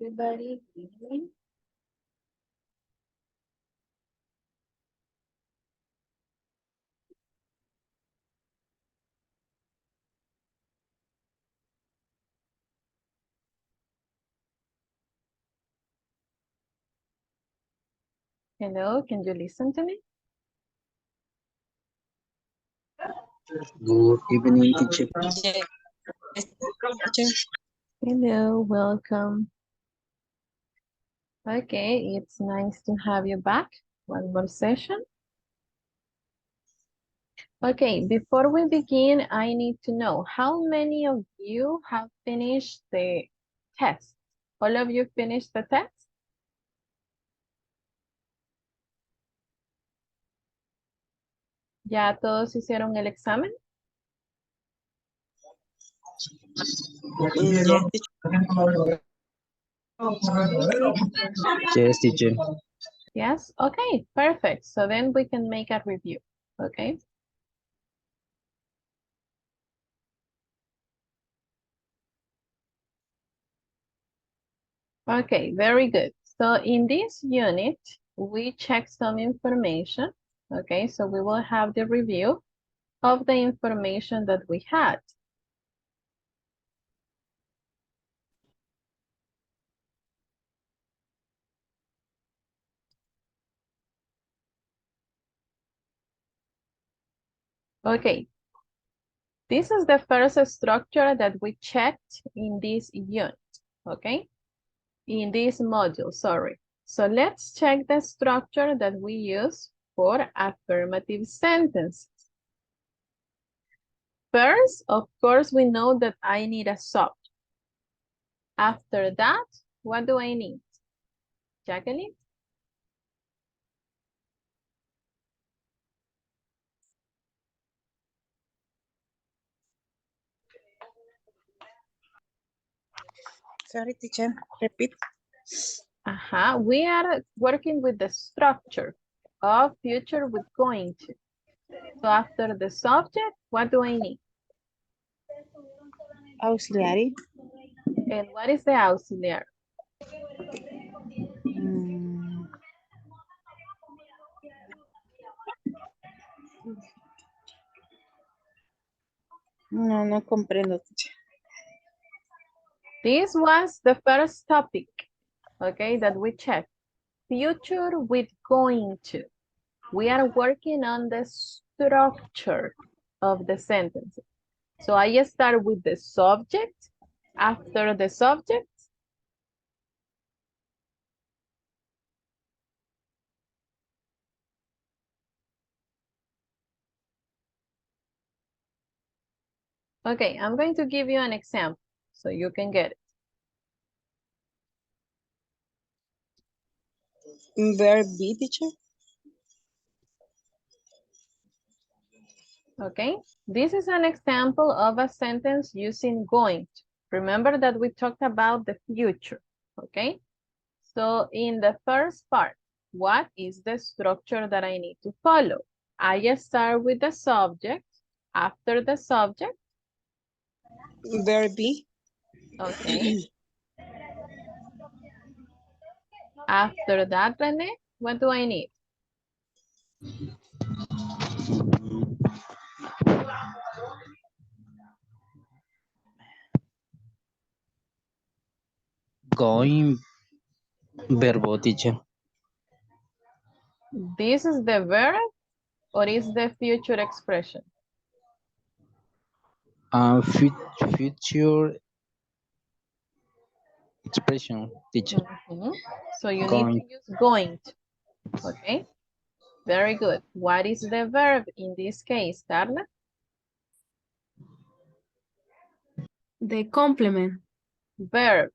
everybody. Good evening. Hello, can you listen to me? Good evening, teacher. Yes, teacher. Hello, welcome. Okay, it's nice to have you back. One more session. Okay, before we begin, I need to know how many of you have finished the test? All of you finished the test? ¿Ya todos hicieron el examen? Yes, teacher. Yes, teacher. Yes? Okay, perfect. So then we can make a review, okay? Okay, very good. So in this unit, we check some information, okay? So we will have the review of the information that we had. Okay, this is the first structure that we checked in this unit, okay? In this module, sorry. So let's check the structure that we use for affirmative sentences. First, of course, we know that I need a subject. After that, what do I need? Jacqueline? Sorry, teacher. Repeat. We are working with the structure of future with going to. So after the subject, what do I need? Auxiliary. And what is the auxiliary? Mm, no comprendo, teacher. This was the first topic, okay, that we checked. Future with going to. We are working on the structure of the sentences. So I start with the subject. After the subject, okay, I'm going to give you an example so you can get it. Verb be, teacher. Okay, this is an example of a sentence using going to. Remember that we talked about the future, okay? So in the first part, what is the structure that I need to follow? I start with the subject. After the subject, Verb be. okay. After that, Rene, what do I need? Going verbo, teacher. This is the verb or is the future expression? Future expression, teacher. So you Going. need to use going to, okay? Very good. What is the verb in this case, Carla? The complement. Verb.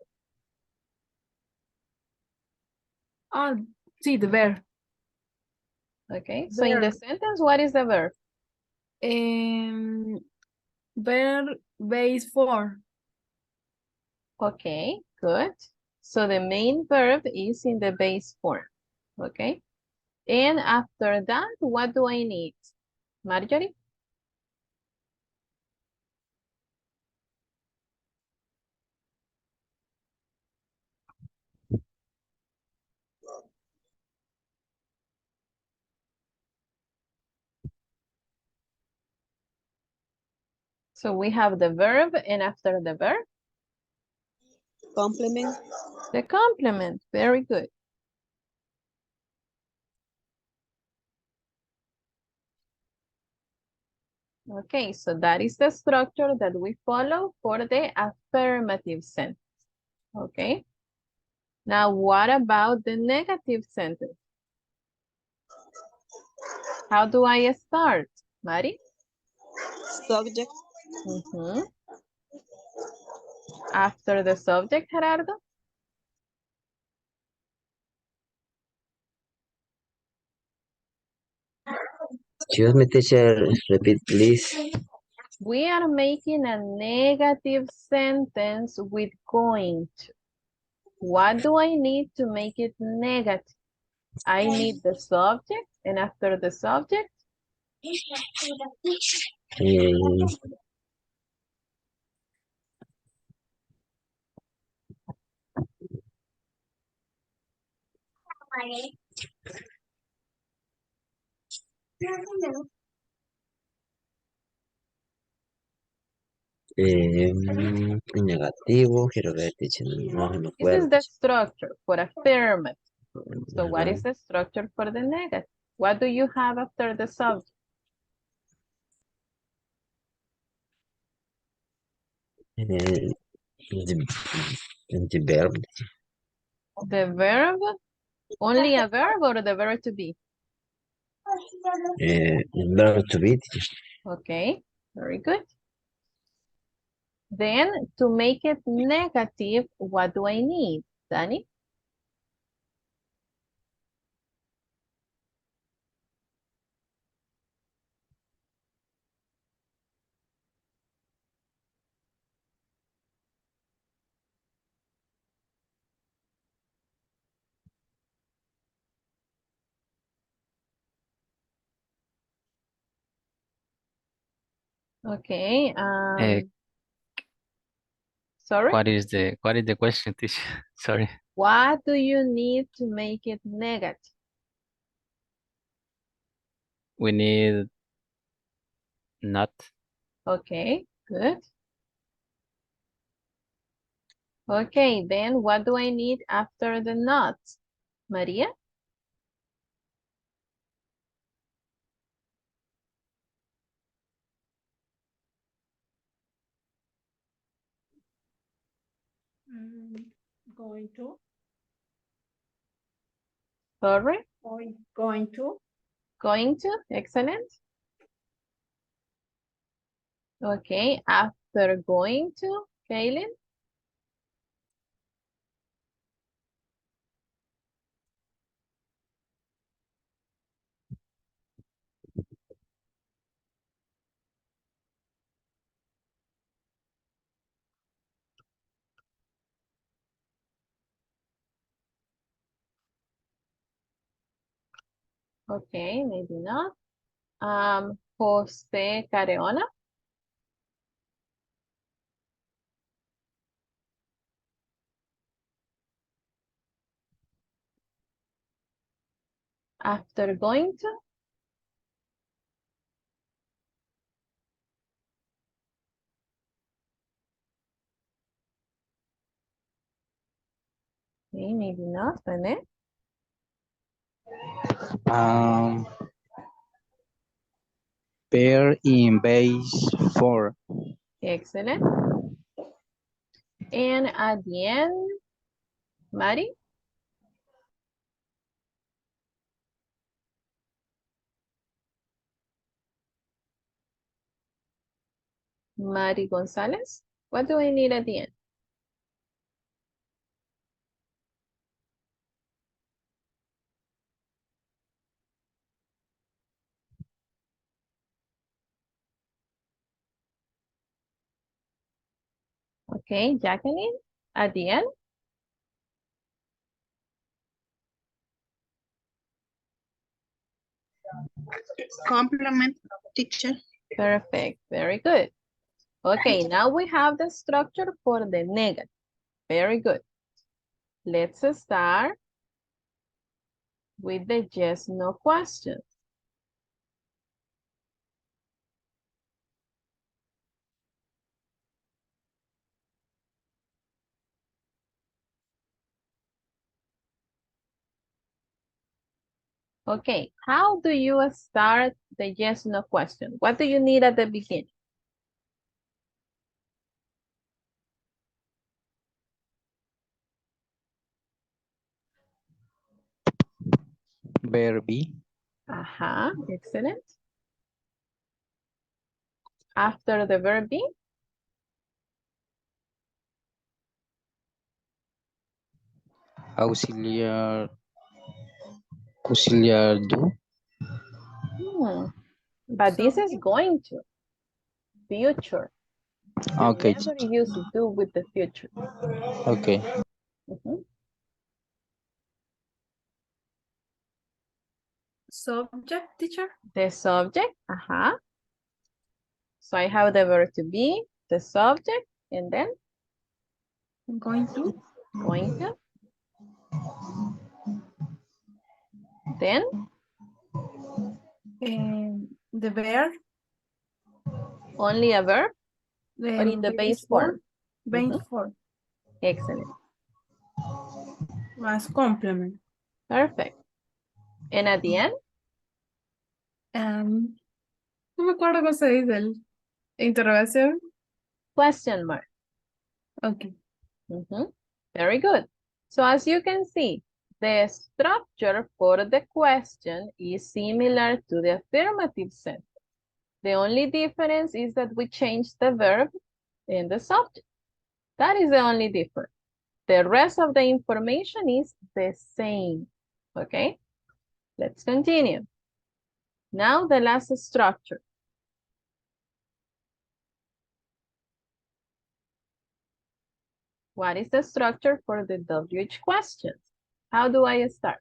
Oh, sí, the verb. Okay, so in the sentence, what is the verb? Verb base 4. Okay, good. So the main verb is in the base form, okay? And after that, what do I need? Marjorie? So we have the verb, and after the verb, Complement. the complement. Very good. Okay, so that is the structure that we follow for the affirmative sentence. Okay. Now, what about the negative sentence? How do I start, Mari? Subject. Mhm. After the subject, Gerardo? Excuse me, teacher. Repeat, please. We are making a negative sentence with going to. What do I need to make it negative? I need the subject, and after the subject, Eh, negativo, quiero ver, teacher. No me this is acuerdo. the structure for affirmative. So what Ajá. is the structure for the negative? What do you have after the subject? The, the verb. The verb, only a verb or the verb to be? Verb to be, teacher. Okay, very good. Then to make it negative, what do I need, Danny? Okay, sorry? What is the question, teacher? Sorry. What do you need to make it negative? We need not. Okay, good. Okay, then what do I need after the not? Maria? Going to, Sorry? going to, Going to? Excellent. Okay, after going to, Kaylin? Okay, maybe not. Jose Careona? After going to? Okay, maybe not. Rene? Pair in base 4. Excellent. And at the end, Mari? Mari Gonzalez? What do I need at the end? Okay, Jacqueline, at the end? Complement, teacher. Perfect, very good. Okay, now we have the structure for the negative. Very good. Let's start with the yes, no questions. Okay, how do you start the yes, no question? What do you need at the beginning? verb be, Excellent. After the verb be, auxiliar, auxiliar do, but this is Subject. going to, future. You okay, never use do with the future. okay, Mhm. Subject, teacher. The subject, So I have the verb to be, the subject, and then I'm going to. going to. Then And the verb. only a verb or in the base form. Base Mhm. form. Excellent. As complement. Perfect. And at the end, No me acuerdo cómo se dice el interrogación. question mark. Okay. Mhm. Very good. So as you can see, the structure for the question is similar to the affirmative sentence. The only difference is that we change the verb and the subject. That is the only difference. The rest of the information is the same. Okay, let's continue. Now the last structure. What is the structure for the WH questions? How do I start?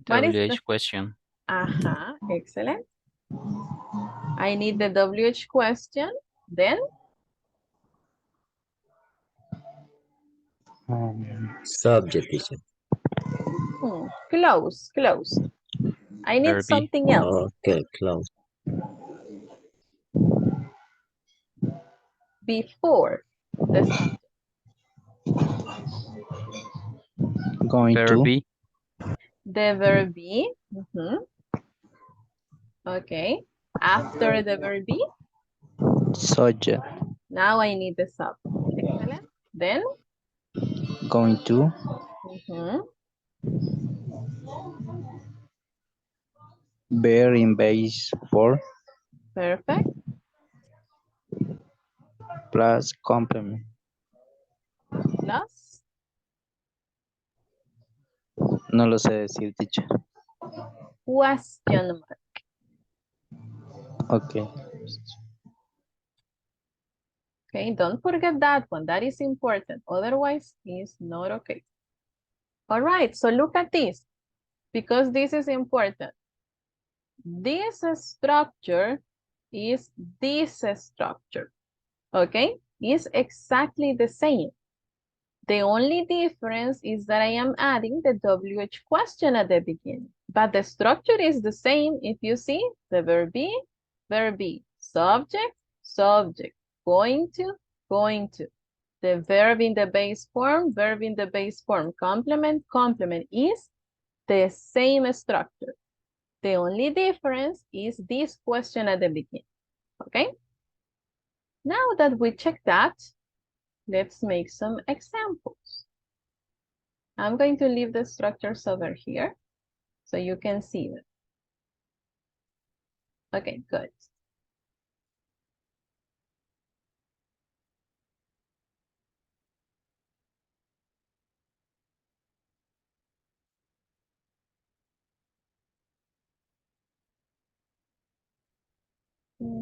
What is the... WH question, Excellent. I need the WH question. Then Subject, teacher. close, close. I need verb be, something else Okay, close. before the subject. going verb to, be, The verb be. Okay. After the verb be, subject, now I need the subject. Excellent. Then going to, mhm, verb in base for, perfect. plus complement. Plus No lo sé decir, teacher. question mark. Okay. Okay, don't forget that one. That is important. Otherwise, it's not okay. All right, so look at this because this is important. This structure is this structure. Okay, it's exactly the same. The only difference is that I am adding the WH question at the beginning, but the structure is the same. If you see the verb be, subject, subject, going to, the verb in the base form, complement, complement is the same structure. The only difference is this question at the beginning, okay? Now that we check that, let's make some examples. I'm going to leave the structures over here so you can see them. Okay, good.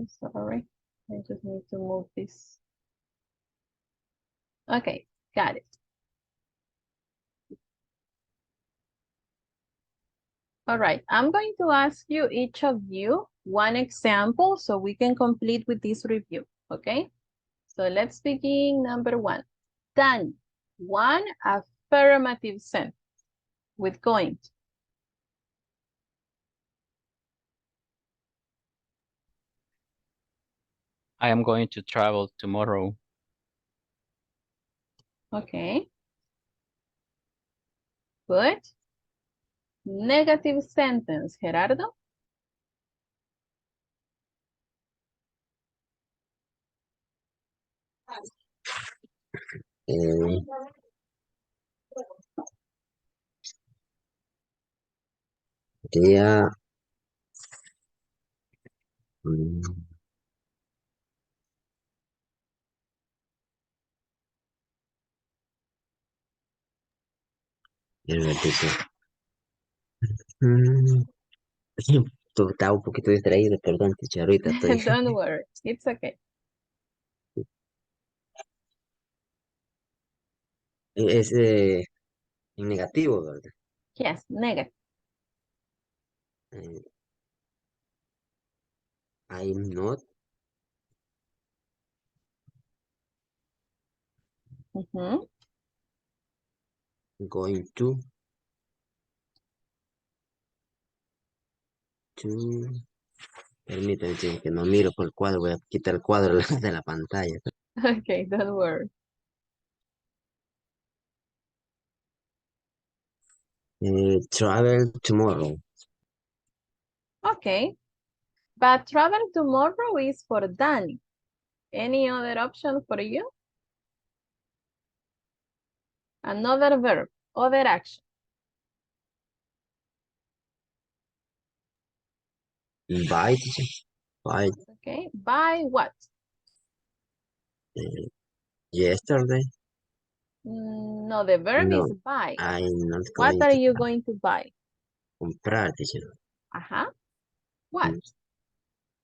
Sorry, I just need to move this. Okay, got it. All right, I'm going to ask you, each of you, one example so we can complete with this review, okay? So let's begin number one. Done. One affirmative sentence with going to. I am going to travel tomorrow. Okay. Good. Negative sentence, Gerardo. Eh, sería mm, déjame ver, dice, mm, estaba un poquito distraído, perdón, teacher, ahorita estoy. Don't worry, it's okay. Es en negativo, ¿verdad? Yes, negative. Eh, I'm not Ujú. going to, permítanme que no miro por el cuadro, voy a quitar el cuadro de la pantalla. Okay, don't worry. Travel tomorrow. Okay, but travel tomorrow is for Danny. Any other option for you? Another verb, other action. Buy, teacher. Buy Okay, by what? uh, yesterday. No, the verb No, is buy. I'm not What going are to you going to buy? comprar, teacher. Uh-huh. What?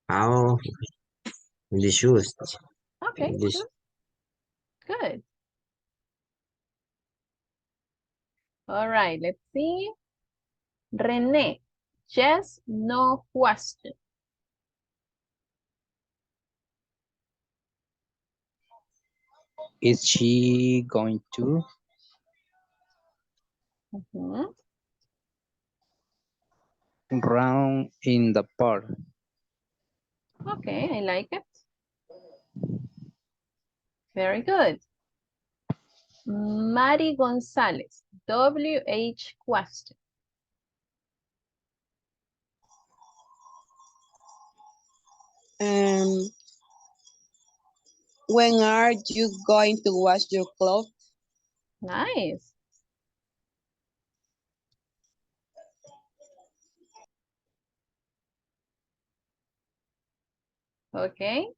How the shoes, teacher. Okay, This sure. Good. All right, let's see. René, yes, no question. Is she going to Mhm. run in the park? Okay, I like it. Very good. Mari Gonzalez, WH question. Um, when are you going to wash your clothes? Nice. Okay,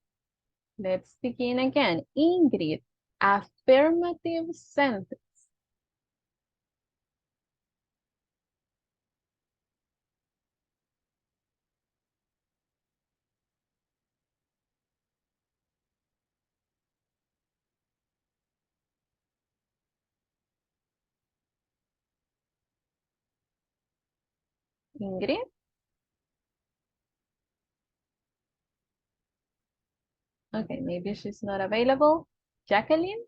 let's begin again. Ingrid, affirmative sentence. Ingrid. Okay, maybe she's not available. Jacqueline.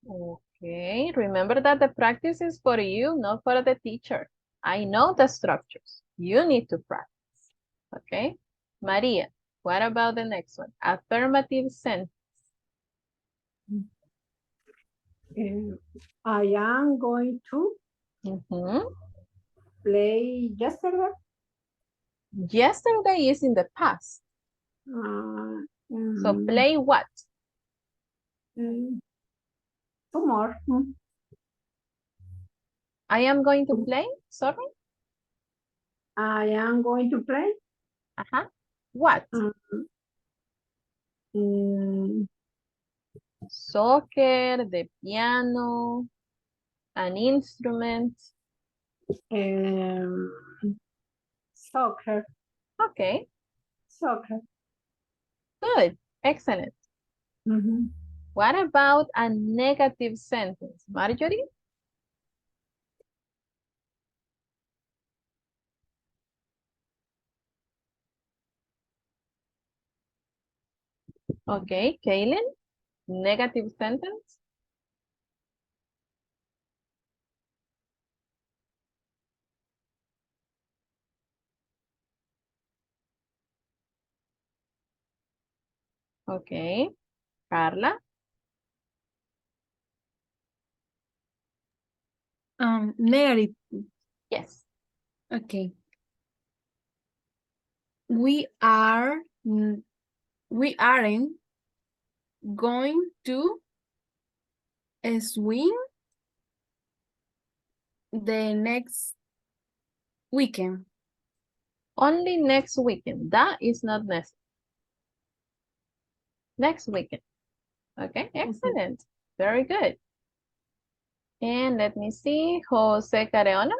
Okay, remember that the practice is for you, not for the teacher. I know the structures. You need to practice. Okay, Maria, what about the next one? Affirmative sentence. I am going to Mhm. play yesterday. Yesterday is in the past. So play what? Tomorrow. I am going to play, sorry? I am going to play Uh-huh. What? mm, Soccer, the piano, an instrument. um, soccer. Okay, Soccer. good, excellent. Mhm. What about a negative sentence? Marjorie? Okay, Kaylin, negative sentence. Okay. Carla? Negative. Yes. Okay. We aren't going to swim the next weekend. Only next weekend. That is not necessary. Next weekend. Okay, excellent. Very good. And let me see, Jose Careona.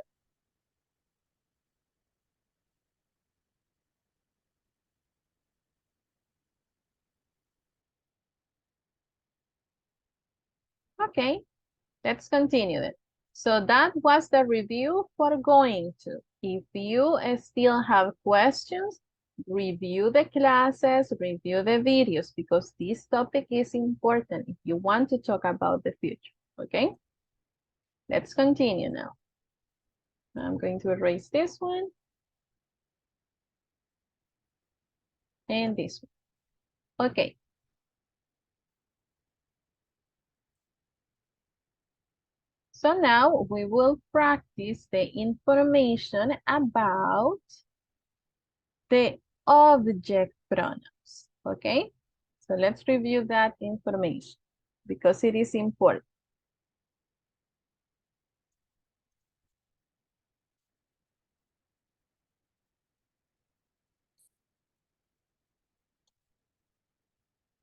Okay, let's continue then. So that was the review for going to. If you still have questions, review the classes, review the videos, because this topic is important if you want to talk about the future, okay? Let's continue now. I'm going to erase this one. And this one. Okay. So now we will practice the information about the object pronouns, okay? So let's review that information because it is important.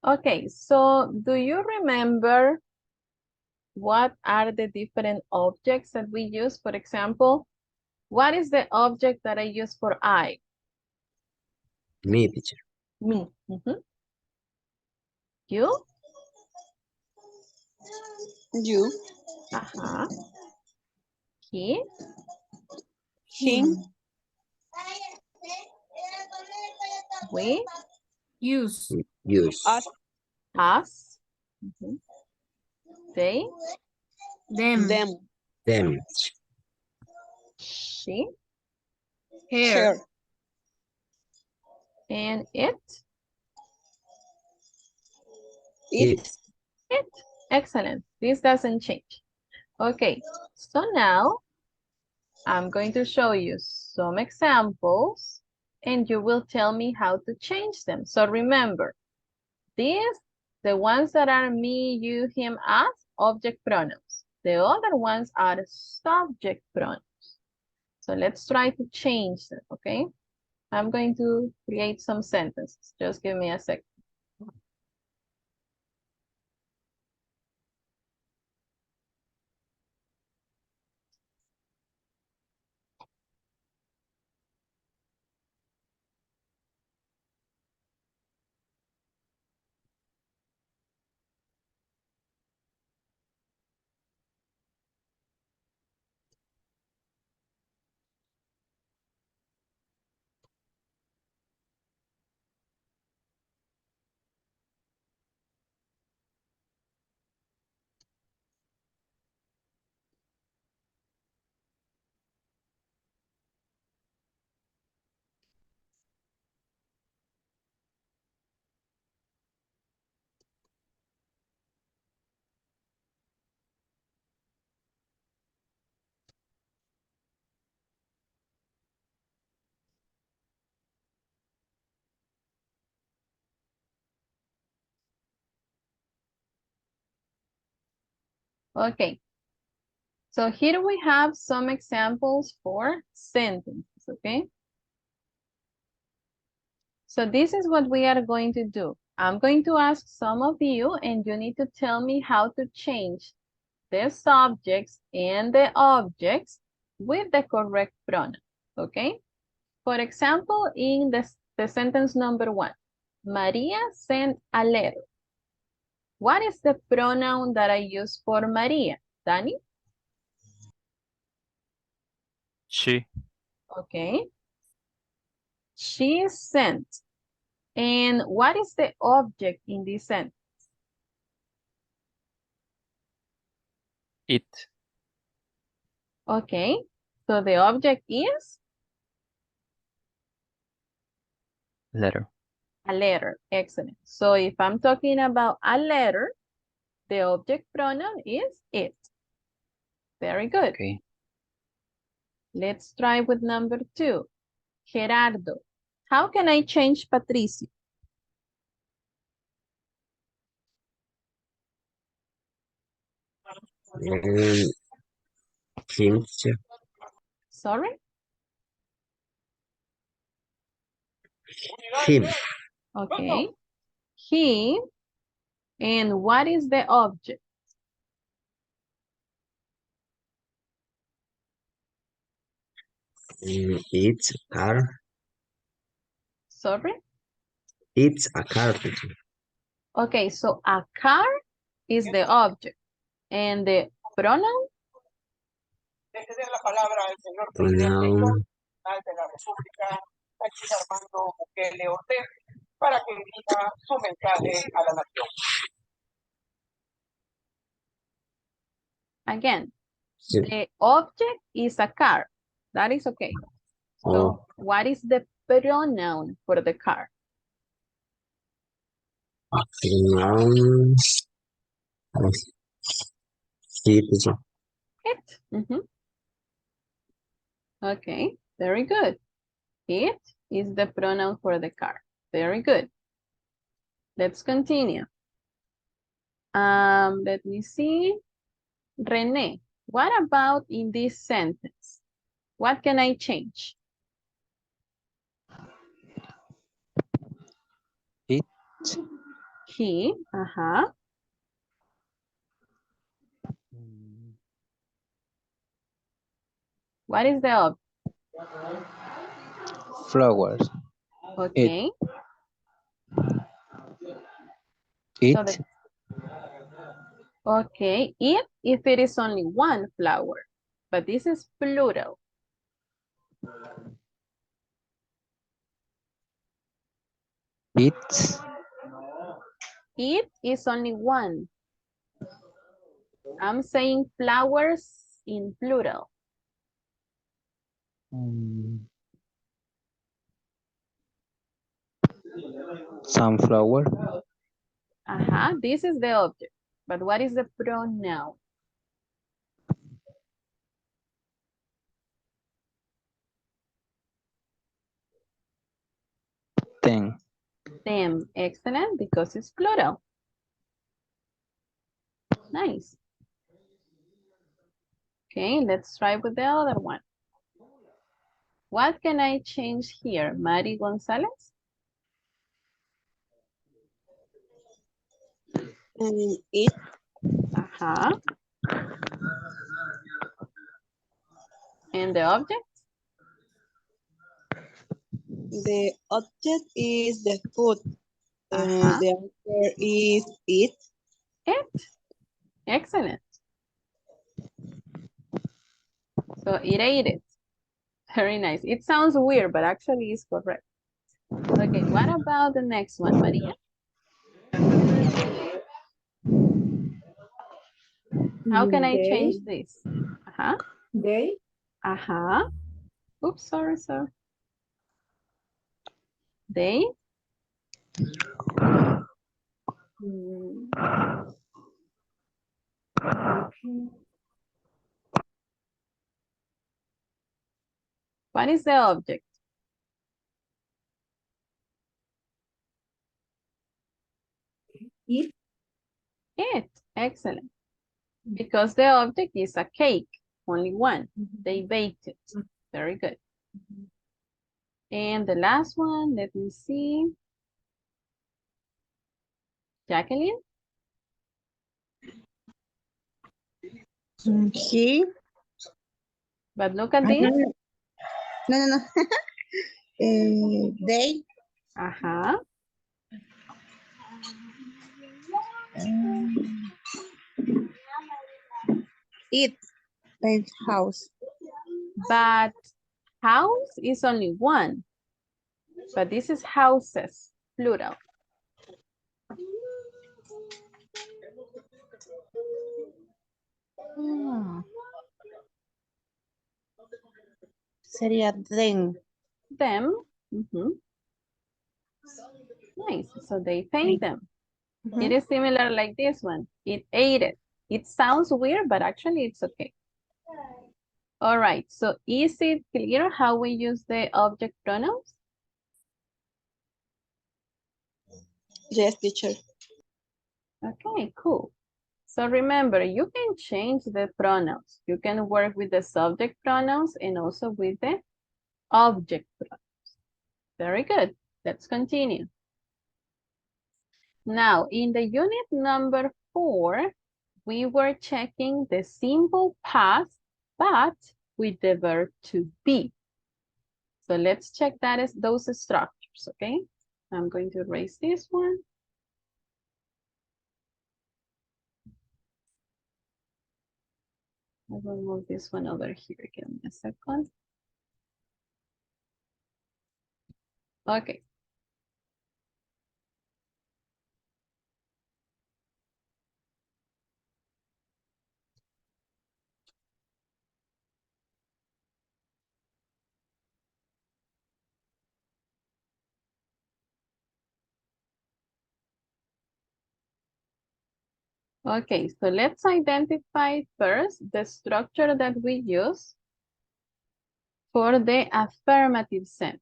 Okay, so do you remember what are the different objects that we use? For example, what is the object that I use for I? Me, teacher. Me. You? You, Uh-huh. He? him, We? Use. Use. us, Us? They? Them. Them. She? Hair. her, And it? it, It. Excellent. This doesn't change. Okay, so now I'm going to show you some examples and you will tell me how to change them. So remember, these, the ones that are me, you, him, us, object pronouns. The other ones are subject pronouns. So let's try to change them, okay? I'm going to create some sentences. Just give me a second. Okay. So here we have some examples for sentences, okay? So this is what we are going to do. I'm going to ask some of you and you need to tell me how to change the subjects and the objects with the correct pronoun, okay? For example, in the sentence number 1, Maria sent a letter. What is the pronoun that I use for Maria? Danny? She. Okay. She sent. And what is the object in this sentence? It. Okay. So the object is? Letter. A letter. Excellent. So if I'm talking about a letter, the object pronoun is it. Very good. Okay. Let's try with number 2. Gerardo. How can I change Patricio? Him. Sorry? Him. Okay. He. And what is the object? It's a car. Sorry? It's a car, teacher. Okay, so a car is the object. And the pronoun? Pronoun. Again, Sí. the object is a car. That is okay. So Oh. what is the pronoun for the car? Pronoun. Sí, teacher. It. Okay, very good. It is the pronoun for the car. Very good. Let's continue. Let me see. Rene, what about in this sentence? What can I change? It. He, What is the object? Flowers. Okay. It. So okay, it if it is only one flower, but this is plural. It's. It is only one. I'm saying flowers in plural. Sunflower. This is the object. But what is the pronoun? Them. Them. Excellent, because it's plural. Nice. Okay, let's try with the other one. What can I change here? Mari Gonzalez? It. And the object? The object is the food. And the answer is it. It. Excellent. So it ate it. Very nice. It sounds weird, but actually it's correct. Okay, what about the next one, Maria? How can I change this? They. Oops, sorry. They. Okay. What is the object? It. It. Excellent. Because the object is a cake, only one. They baked it. Very good. And the last one, let me see. Jacqueline? He. But look at this. No. They. It. Like house. But house is only one. But this is houses, plural. Sería them. Them. Nice. So they paid them. Mhm. It is similar like this one. It ate it. It sounds weird, but actually it's okay. All right. So is it clear how we use the object pronouns? Yes, teacher. Okay, cool. So remember, you can change the pronouns. You can work with the subject pronouns and also with the object pronouns. Very good. Let's continue. Now, in the unit number 4, we were checking the simple past, but with the verb to be. So let's check that as those structures, okay? I'm going to erase this one. I will move this one over here. Give me a second. Okay. Okay, so let's identify first the structure that we use for the affirmative sentence.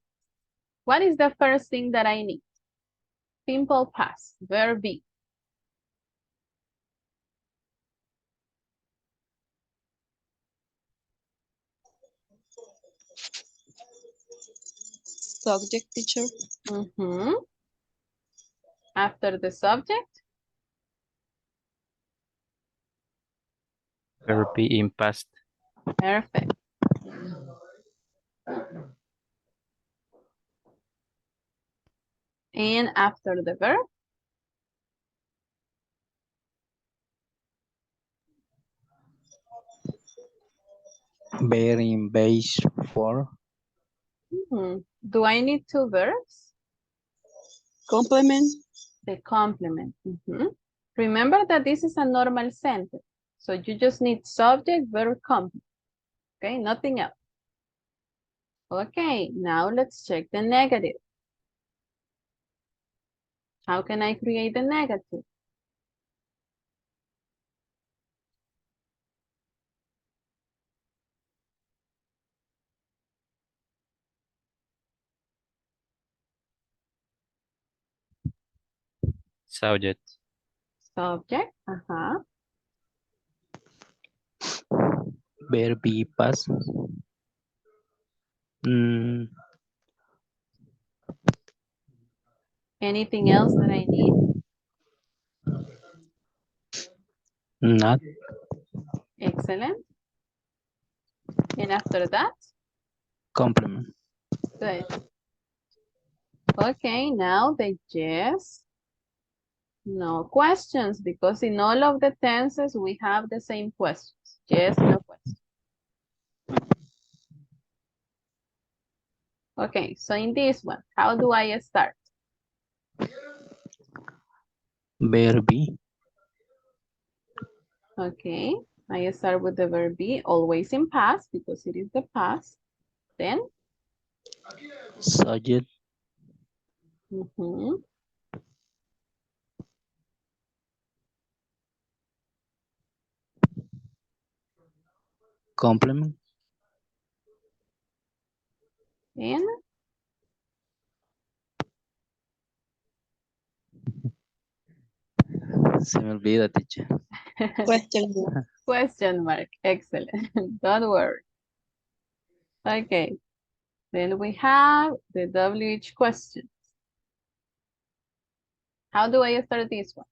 What is the first thing that I need? Simple past, verb be. Subject, teacher. After the subject, Verb be in past. perfect. And after the verb, Bear in base 4. do I need two verbs? Complement. The complement. Remember that this is a normal sentence. So you just need subject, verb, complement. Okay, nothing else. Okay, now let's check the negative. How can I create the negative? Subject. Subject, Bear be past. Anything else that I need? Not. Excellent. And after that, Complement. good. Okay, now the yes, no questions, because in all of the tenses, we have the same questions. Yes, no questions. Okay, so in this one, how do I start? Bear be. Okay, I start with the verb be, always in past, because it is the past. Then, Subject. Complement. And Se me olvida, teacher. Question mark. question mark. Excellent. Don't worry. Okay. Then we have the WH questions. How do I start this one?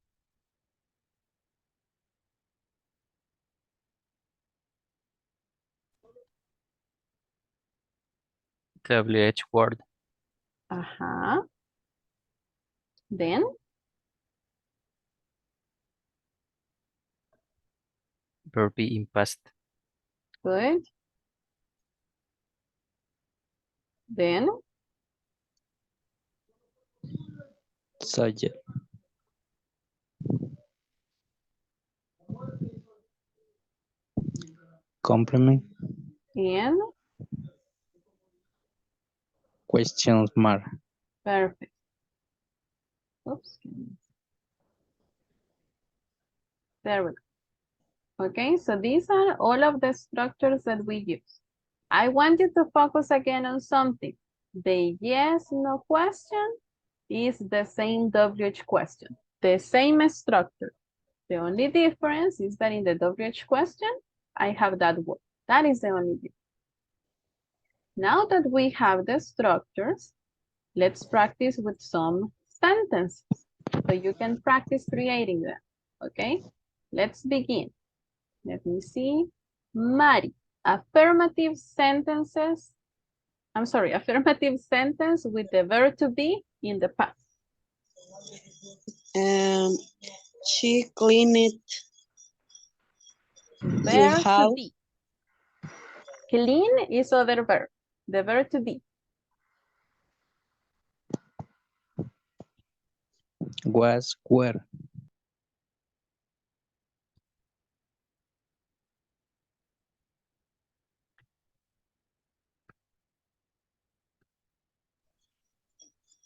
WH word. Then, Verb be in past. good. Then, Subject. Complement. and, Question mark. perfect. Oops. There we go. Okay, so these are all of the structures that we use. I want you to focus again on something. The yes, no question is the same WH question, the same structure. The only difference is that in the WH question, I have that word. That is the only difference. Now that we have the structures, let's practice with some sentences. So you can practice creating them, okay? Let's begin. Let me see. Mari, affirmative sentences. I'm sorry, affirmative sentence with the verb to be in the past. She cleaned your Verb to house. be. Clean is other verb. The verb to be. Was where.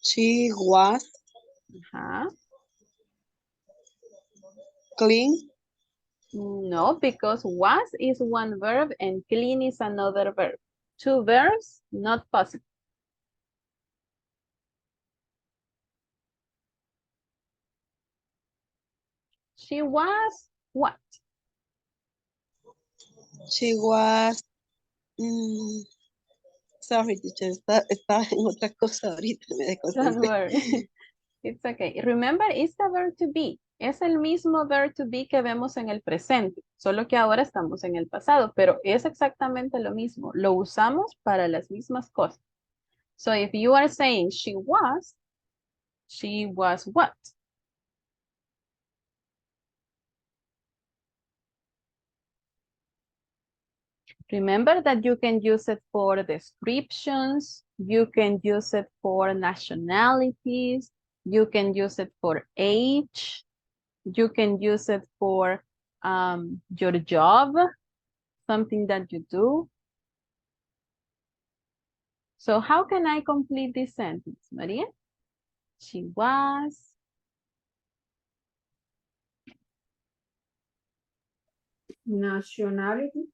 She was Ajá. clean. No, because was is one verb and clean is another verb. Two verbs, not possible. She was what? She was. Sorry, teacher. Estaba en otra cosa ahorita. Me Don't desconcentré. worry. It's okay. Remember, it's the verb to be. Es el mismo verb to be que vemos en el presente, solo que ahora estamos en el pasado, pero es exactamente lo mismo. Lo usamos para las mismas cosas. So if you are saying she was what? Remember that you can use it for descriptions, you can use it for nationalities, you can use it for age, you can use it for your job, something that you do. So how can I complete this sentence, Maria? She was. Nationality.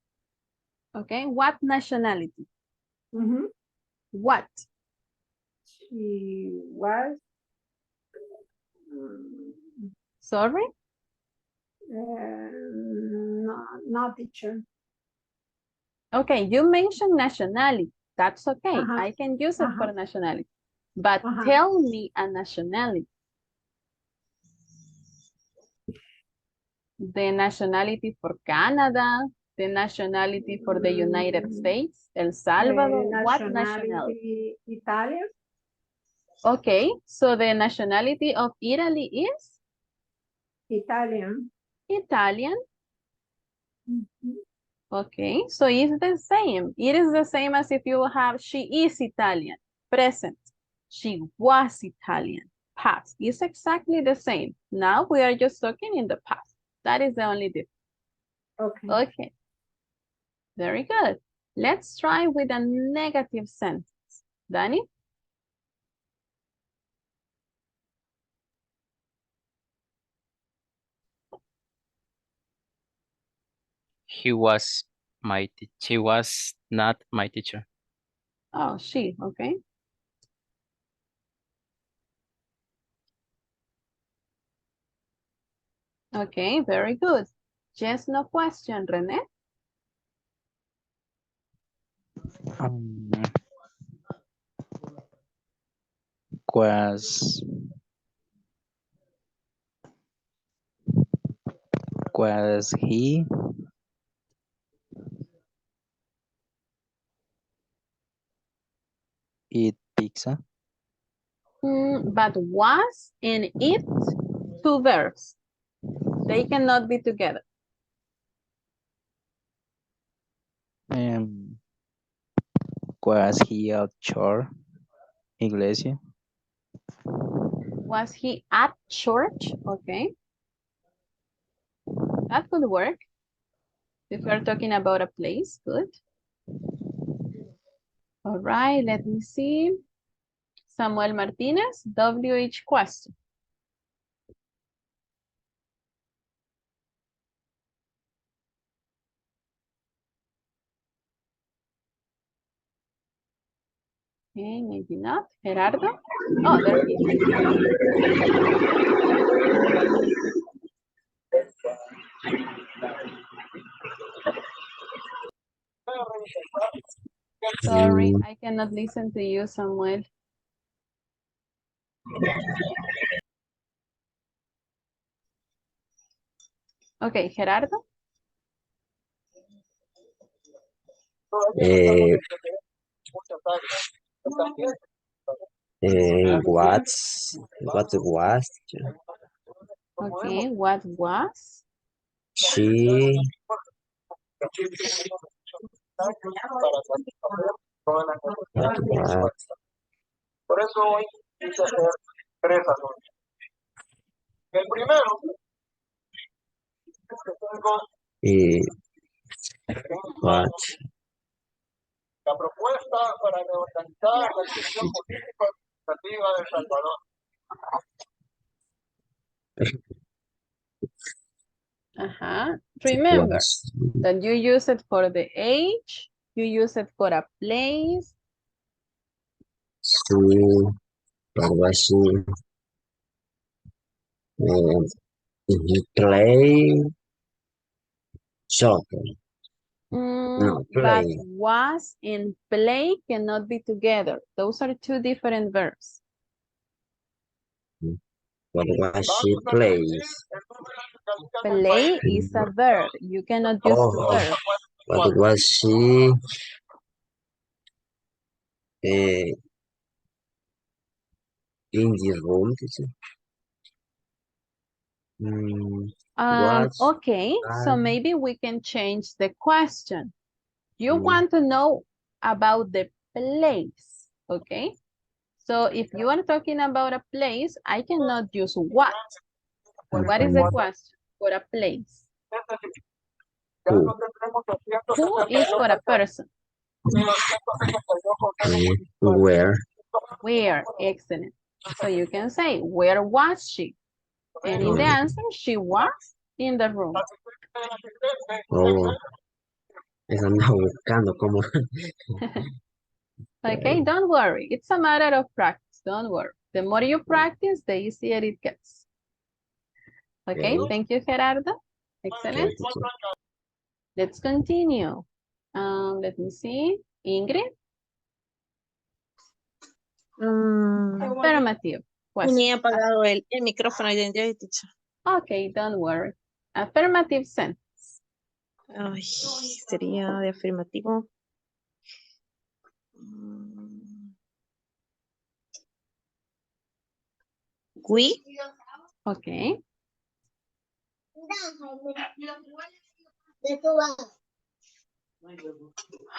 Okay, what nationality? Mhm. What? She was. Sorry? Not teacher. Okay, you mentioned nationality. That's okay. Uh-huh. I can use it for nationality. But Uh-huh. tell me a nationality. The nationality for Canada, the nationality for the United States, El Salvador, what nationality? Italian. Okay, so the nationality of Italy is? Italian. Italian. Mhm. Okay, so it's the same. It is the same as if you have, she is Italian, present. She was Italian, past. It's exactly the same. Now we are just talking in the past. That is the only difference. Okay. Okay, very good. Let's try with a negative sentence. Danny? She was she was not my teacher. Oh, she, okay. Okay, very good. Yes, no question, Rene? Um, was he eat pizza? But was and it, two verbs. They cannot be together. Was he at church? Iglesia? Was he at church? Okay. That could work. If we're talking about a place, good. All right, let me see. Samuel Martinez, WH question. Okay, maybe not. Gerardo? Oh, there he is. Sorry, I cannot listen to you, Samuel. Okay, Gerardo? What was Okay, what was? she? What was eh, what Remember was that you use it for the age, you use it for a place. she? What was she? He play soccer. No, But play. was and play cannot be together. Those are two different verbs. What was she plays? Play is a verb. You cannot use two Oh, verbs. what was she? In this room, teacher? What? Okay, so maybe we can change the question. You want to know about the place, okay? So if you are talking about a place, I cannot use what. What is the question for a place? Who? Who is for a person? Where? Where, excellent. So you can say, where was she? And in the answer, she was in the room. Oh, eso ando buscando como. Okay, don't worry. It's a matter of practice. Don't worry. The more you practice, the easier it gets. Okay, thank you, Gerardo. Excellent. Let's continue. Let me see. Ingrid? Affirmative. Tenía apagado el micrófono de teacher. Okay, don't worry. Affirmative sentence. Ay, sería de afirmativo. We. Okay.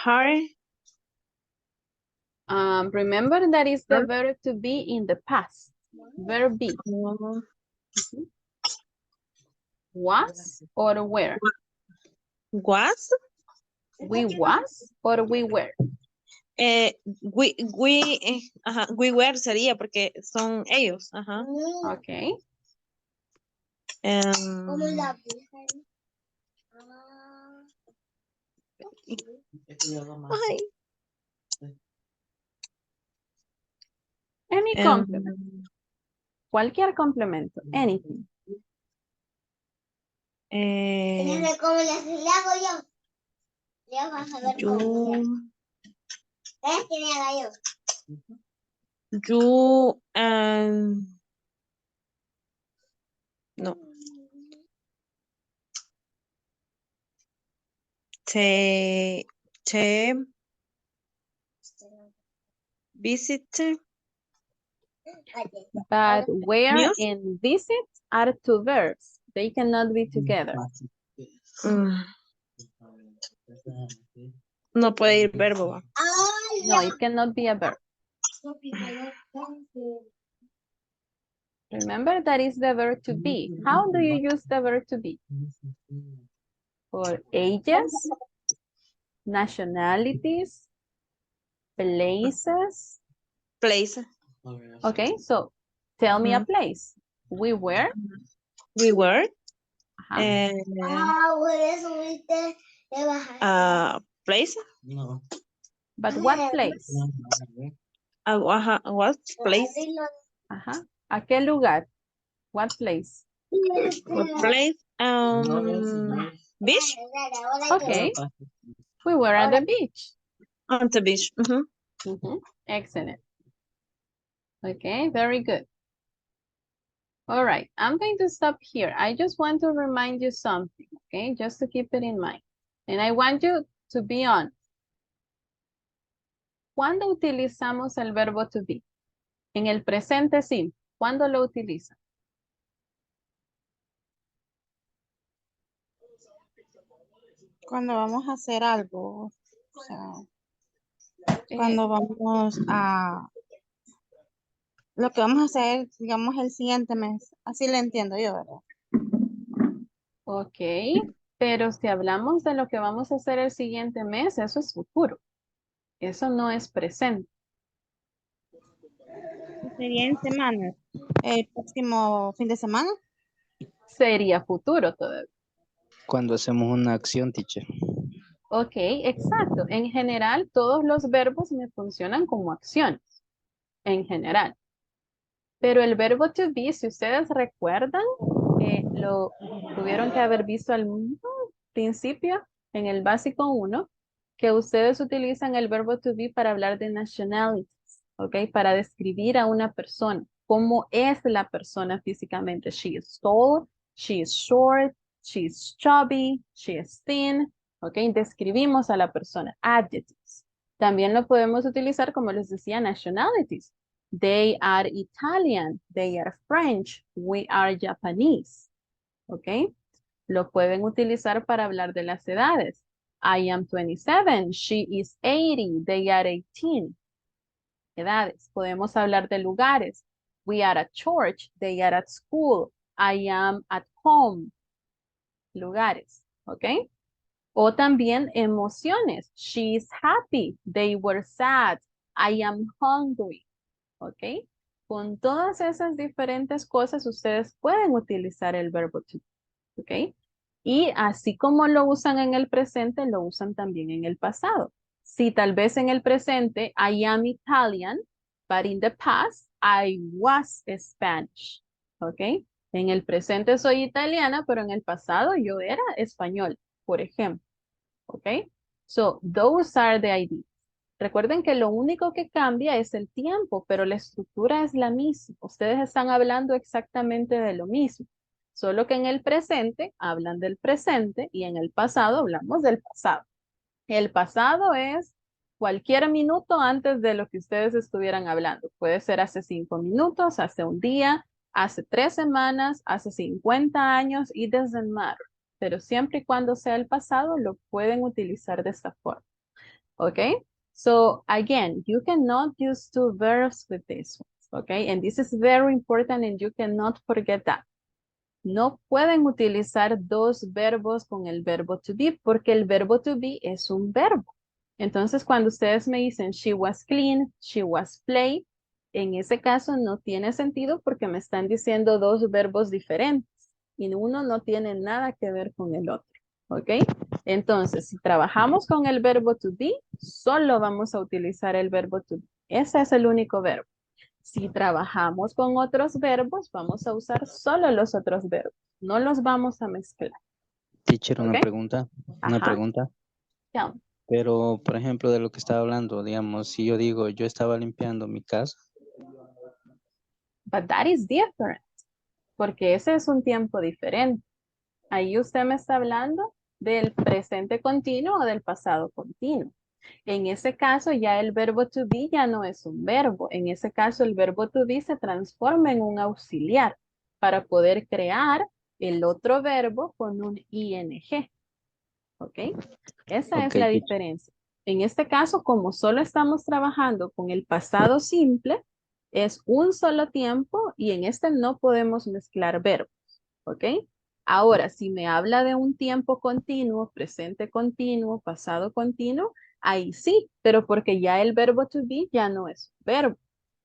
Her. Remember that is the verb to be in the past. Verb be. Was or were? Was. We was or we were? We were sería porque son ellos. Ajá. Okay. Any complement. Cualquier complemento. Anything. No. Te visitor. But where and visit are two verbs. They cannot be together. No puede ir verbo. No, it cannot be a verb. Remember that is the verb to be. How do you use the verb to be? For ages, nationalities, places. Place. Okay, so tell me a place. We were. We were. Place. But what place? What place? Ajá. ¿A qué lugar? What place? What place? Beach? Okay. We were at the beach. On the beach. Mhm. Excellent. Okay, very good. All right, I'm going to stop here. I just want to remind you something, okay? Just to keep it in mind. And I want you to be honest. ¿Cuándo utilizamos el verbo to be? En el presente simple. ¿Cuándo lo utilizan? Cuando vamos a hacer algo, o sea, cuando vamos a, lo que vamos a hacer, digamos, el siguiente mes, así lo entiendo yo, ¿verdad? Ok, pero si hablamos de lo que vamos a hacer el siguiente mes, eso es futuro. Eso no es presente. Sería en semanas, el próximo fin de semana. Sería futuro todavía. Cuando hacemos una acción, teacher. Ok, exacto. En general, todos los verbos me funcionan como acciones. En general. Pero el verbo to be, si ustedes recuerdan, lo tuvieron que haber visto al principio, en el básico 1, que ustedes utilizan el verbo to be para hablar de nationalities, ¿ok? Para describir a una persona, cómo es la persona físicamente. She is tall, she is short, she is chubby, she is thin, ¿ok? Describimos a la persona, adjectives. También lo podemos utilizar, como les decía, nationalities. They are Italian, they are French, we are Japanese, ¿ok? Lo pueden utilizar para hablar de las edades. I am 27, she is 80, they are 18. Edades. Podemos hablar de lugares. We are at church, they are at school, I am at home. Lugares, ¿ok? O también emociones. She is happy, they were sad, I am hungry. ¿Ok? Con todas esas diferentes cosas, ustedes pueden utilizar el verbo to, ¿ok? Y así como lo usan en el presente, lo usan también en el pasado. Si tal vez en el presente, I am Italian, but in the past, I was Spanish, ¿ok? En el presente soy italiana, pero en el pasado yo era español, por ejemplo, ¿ok? So, those are the ideas. Recuerden que lo único que cambia es el tiempo, pero la estructura es la misma. Ustedes están hablando exactamente de lo mismo, solo que en el presente hablan del presente y en el pasado hablamos del pasado. El pasado es cualquier minuto antes de lo que ustedes estuvieran hablando. Puede ser hace 5 minutos, hace un día, hace 3 semanas, hace 50 años, it doesn't matter. Pero siempre y cuando sea el pasado, lo pueden utilizar de esta forma. Okay, so again, you cannot use two verbs with this one, okay, and this is very important and you cannot forget that. No pueden utilizar dos verbos con el verbo to be porque el verbo to be es un verbo. Entonces, cuando ustedes me dicen she was clean, she was play, en ese caso no tiene sentido porque me están diciendo dos verbos diferentes y uno no tiene nada que ver con el otro, ¿ok? Entonces, si trabajamos con el verbo to be, solo vamos a utilizar el verbo to be. Ese es el único verbo. Si trabajamos con otros verbos, vamos a usar solo los otros verbos. No los vamos a mezclar. Teacher, una ¿Ok? pregunta. Una Ajá. pregunta. Yeah. Pero, por ejemplo, de lo que estaba hablando, digamos, si yo digo, yo estaba limpiando mi casa. But that is different. Porque ese es un tiempo diferente. Ahí usted me está hablando del presente continuo o del pasado continuo. En ese caso ya el verbo to be ya no es un verbo. En ese caso el verbo to be se transforma en un auxiliar para poder crear el otro verbo con un ing. ¿Ok? Esa es Ok, la teacher. diferencia. En este caso, como solo estamos trabajando con el pasado simple, es un solo tiempo y en este no podemos mezclar verbos. ¿Ok? Ahora, si me habla de un tiempo continuo, presente continuo, pasado continuo, ahí sí, pero porque ya el verbo to be ya no es un verbo.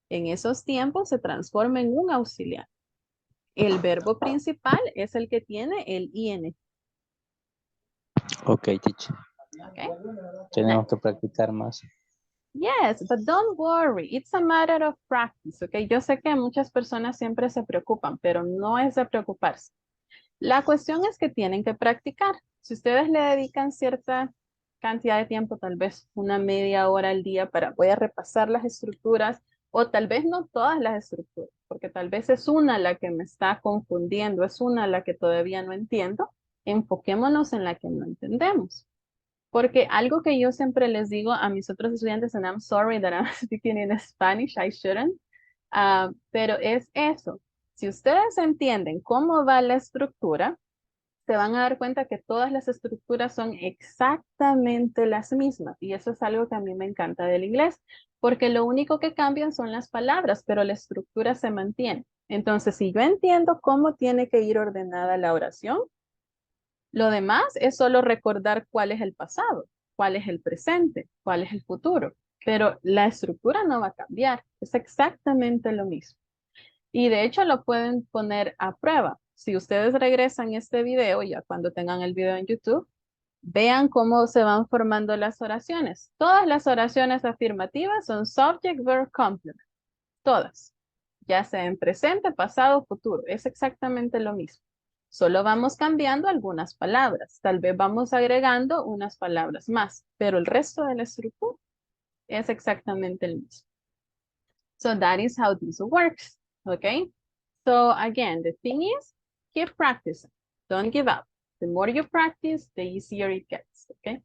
En esos tiempos se transforma en un auxiliar. El verbo principal es el que tiene el ing. Ok, teacher. ¿Ok? Tenemos que practicar más. Yes, but don't worry. It's a matter of practice, okay? Yo sé que muchas personas siempre se preocupan, pero no es de preocuparse. La cuestión es que tienen que practicar. Si ustedes le dedican cierta cantidad de tiempo, tal vez una media hora al día para voy a repasar las estructuras o tal vez no todas las estructuras, porque tal vez es una la que me está confundiendo, es una la que todavía no entiendo. Enfoquémonos en la que no entendemos. Porque algo que yo siempre les digo a mis otros estudiantes, and I'm sorry that I'm speaking in Spanish, I shouldn't, pero es eso. Si ustedes entienden cómo va la estructura, se van a dar cuenta que todas las estructuras son exactamente las mismas. Y eso es algo que a mí me encanta del inglés, porque lo único que cambian son las palabras, pero la estructura se mantiene. Entonces, si yo entiendo cómo tiene que ir ordenada la oración, lo demás es solo recordar cuál es el pasado, cuál es el presente, cuál es el futuro. Pero la estructura no va a cambiar. Es exactamente lo mismo. Y de hecho lo pueden poner a prueba. Si ustedes regresan este video, ya cuando tengan el video en YouTube, vean cómo se van formando las oraciones. Todas las oraciones afirmativas son subject, verb, complement. Todas. Ya sea en presente, pasado, futuro. Es exactamente lo mismo. Solo vamos cambiando algunas palabras. Tal vez vamos agregando unas palabras más, pero el resto de la estructura es exactamente el mismo. So that is how this works. Okay? So again, the thing is, keep practicing. Don't give up. The more you practice, the easier it gets. Okay?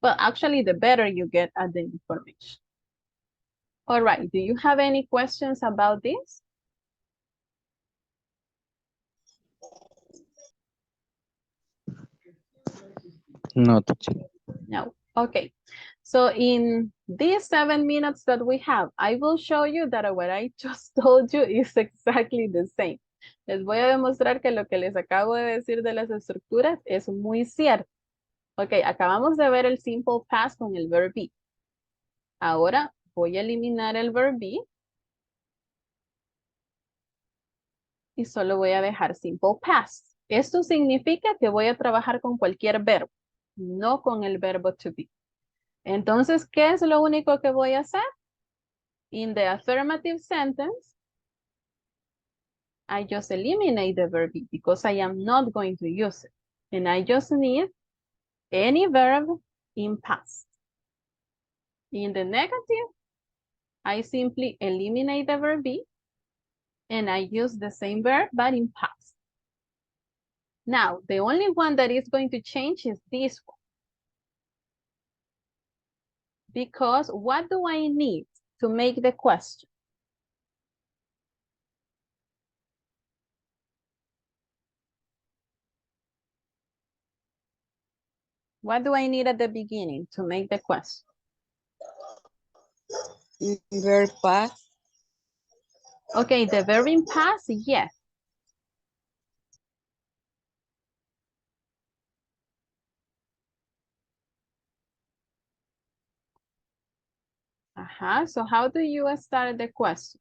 Well, actually, the better you get at the information. All right. Do you have any questions about this? No, teacher. No. Okay. So in these 7 minutes that we have, I will show you that what I just told you is exactly the same. Les voy a demostrar que lo que les acabo de decir de las estructuras es muy cierto. Ok, acabamos de ver el simple past con el verb be. Ahora voy a eliminar el verb be. Y solo voy a dejar simple past. Esto significa que voy a trabajar con cualquier verbo, no con el verbo to be. Entonces, ¿qué es lo único que voy a hacer? In the affirmative sentence, I just eliminate the verb be because I am not going to use it. And I just need any verb in past. In the negative, I simply eliminate the verb be and I use the same verb but in past. Now, the only one that is going to change is this one. Because what do I need to make the question? What do I need at the beginning to make the question? Verb past. Okay, the verb in past, yes. So how do you start the question?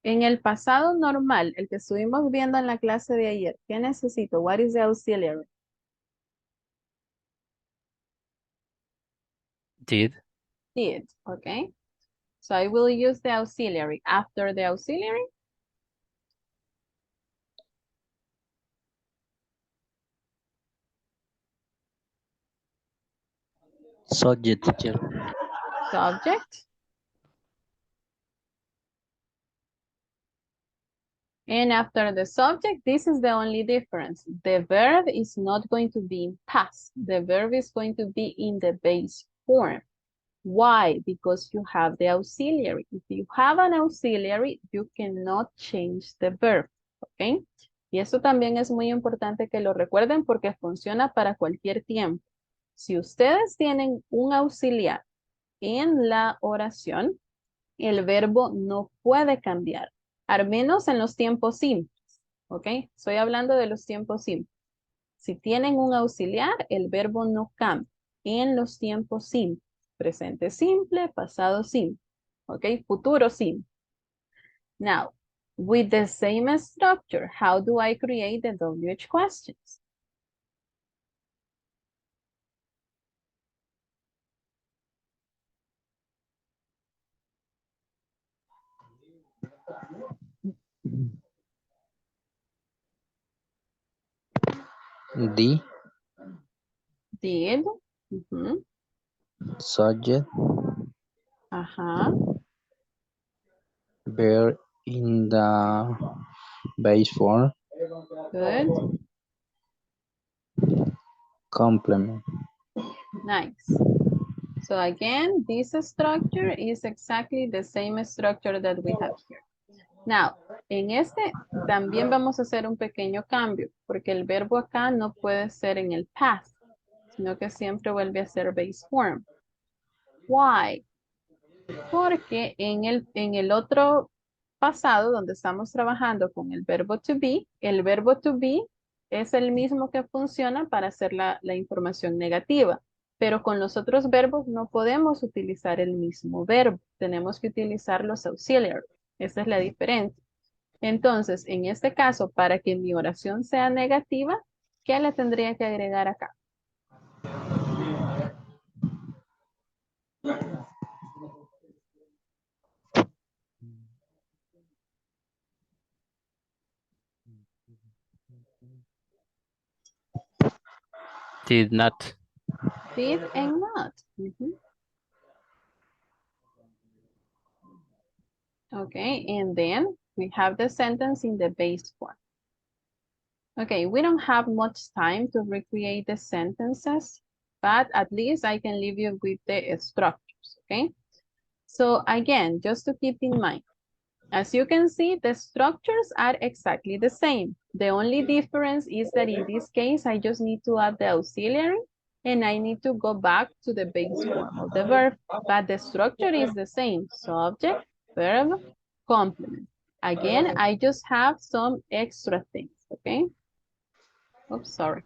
En el pasado normal, el que estuvimos viendo en la clase de ayer, ¿qué necesito? What is the auxiliary? Did. Did, okay. So I will use the auxiliary. After the auxiliary, Subject, teacher. subject. And after the subject, this is the only difference. The verb is not going to be in past. The verb is going to be in the base form. Why? Because you have the auxiliary. If you have an auxiliary, you cannot change the verb. ¿Ok? Y eso también es muy importante que lo recuerden porque funciona para cualquier tiempo. Si ustedes tienen un auxiliar en la oración, el verbo no puede cambiar, al menos en los tiempos simples. ¿Ok? Estoy hablando de los tiempos simples. Si tienen un auxiliar, el verbo no cambia en los tiempos simples. presente simple, pasado simple, okay, futuro simple. Now, with the same structure, how do I create the WH questions? The Did, ujú, subject, ajá, verb in the base form, good, complement. nice. So again, this structure is exactly the same structure that we have here. Now, en este también vamos a hacer un pequeño cambio, porque el verbo acá no puede ser en el past, sino que siempre vuelve a ser base form. Why? Porque en el otro pasado, donde estamos trabajando con el verbo to be es el mismo que funciona para hacer la información negativa. Pero con los otros verbos no podemos utilizar el mismo verbo. Tenemos que utilizar los auxiliaries. Esa es la diferencia. Entonces, en este caso, para que mi oración sea negativa, ¿qué le tendría que agregar acá? Did not. Did and not. Ujú. Okay, and then we have the sentence in the base form. Okay, we don't have much time to recreate the sentences, but at least I can leave you with the structures, okay? So again, just to keep in mind, as you can see, the structures are exactly the same. The only difference is that in this case, I just need to add the auxiliary and I need to go back to the base form of the verb, but the structure is the same. Subject, verb, complement. Again, I just have some extra things, okay? Oops, sorry.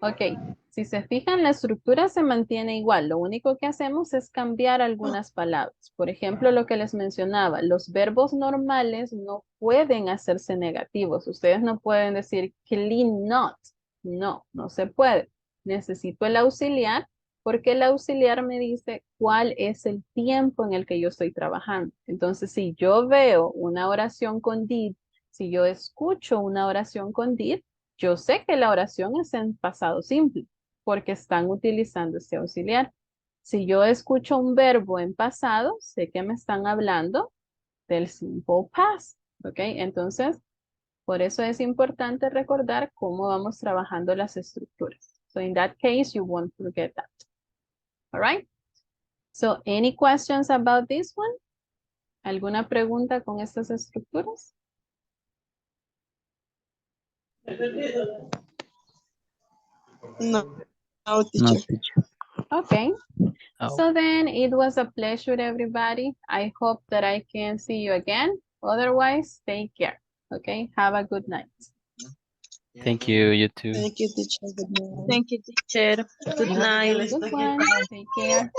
Ok, si se fijan, la estructura se mantiene igual. Lo único que hacemos es cambiar algunas palabras. Por ejemplo, lo que les mencionaba, los verbos normales no pueden hacerse negativos. Ustedes no pueden decir clean not. No, no se puede. Necesito el auxiliar porque el auxiliar me dice cuál es el tiempo en el que yo estoy trabajando. Entonces, si yo veo una oración con did, si yo escucho una oración con did, yo sé que la oración es en pasado simple porque están utilizando este auxiliar. Si yo escucho un verbo en pasado, sé que me están hablando del simple past, ¿ok? Entonces, por eso es importante recordar cómo vamos trabajando las estructuras. So in that case, you won't forget that. All right? So, any questions about this one? ¿Alguna pregunta con estas estructuras? No, no, No, teacher. teacher. Okay. Oh. So then it was a pleasure, everybody. I hope that I can see you again. Otherwise, take care. Okay. Have a good night. Thank you, you too. Thank you, teacher. Good night. Thank you, teacher. Good night. Good one. Take care.